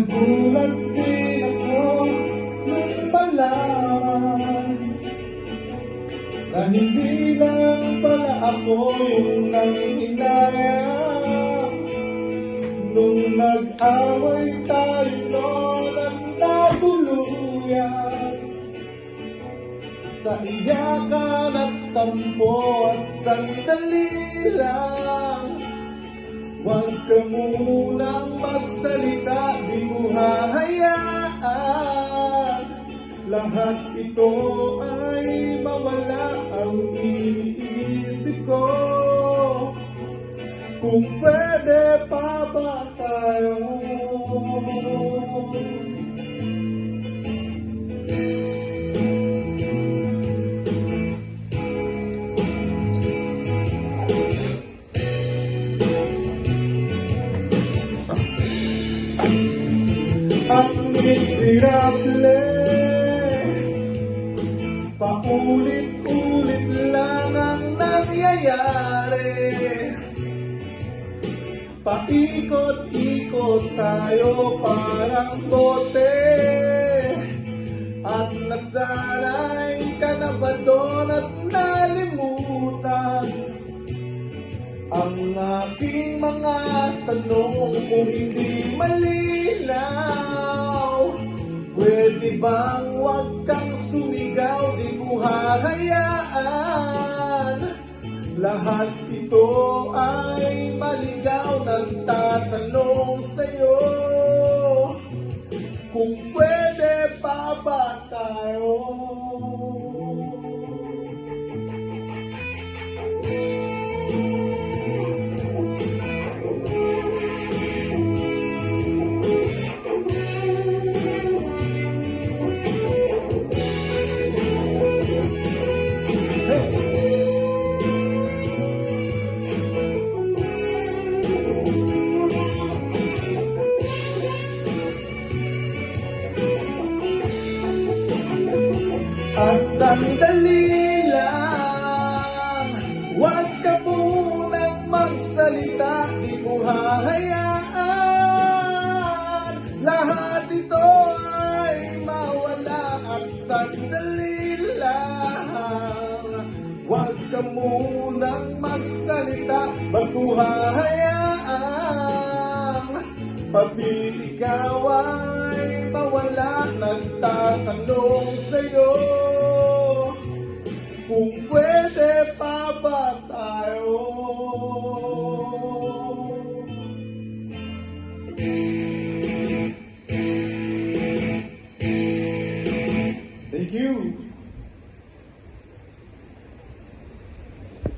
Nagulat din ako nung malaman na hindi lang pala ako yung nanghinayang nung nag-away tayo noon at natuluyan sa iyakan at tampo at sandali lang. Huwag ka munang magsalita, di ko hahayaan lahat ito ay mawala ang iniisip ko. Kung pwede pa ba tayo? Ang miserable, paulit-ulit lang ang nangyayari. Paikot-ikot tayo parang bote, at nasanay ka na ba doon at nalimutan ang aking mga tanong? Kung hindi malinaw, pwede bang huwag kang sumigaw? Di ko hahayaan lahat ito ay maligaw. Nagtatanong sa'yo kung pwede pa ba tayo? At sandali lang, huwag ka munang magsalita, di ko hahayaan lahat ito ay mawala. At sandali lang, huwag ka munang magsalita, ba't ko hahayaan pati ikaw ay mawala? Nagtatanong sa'yo kung pwede pa ba tayo? Thank you.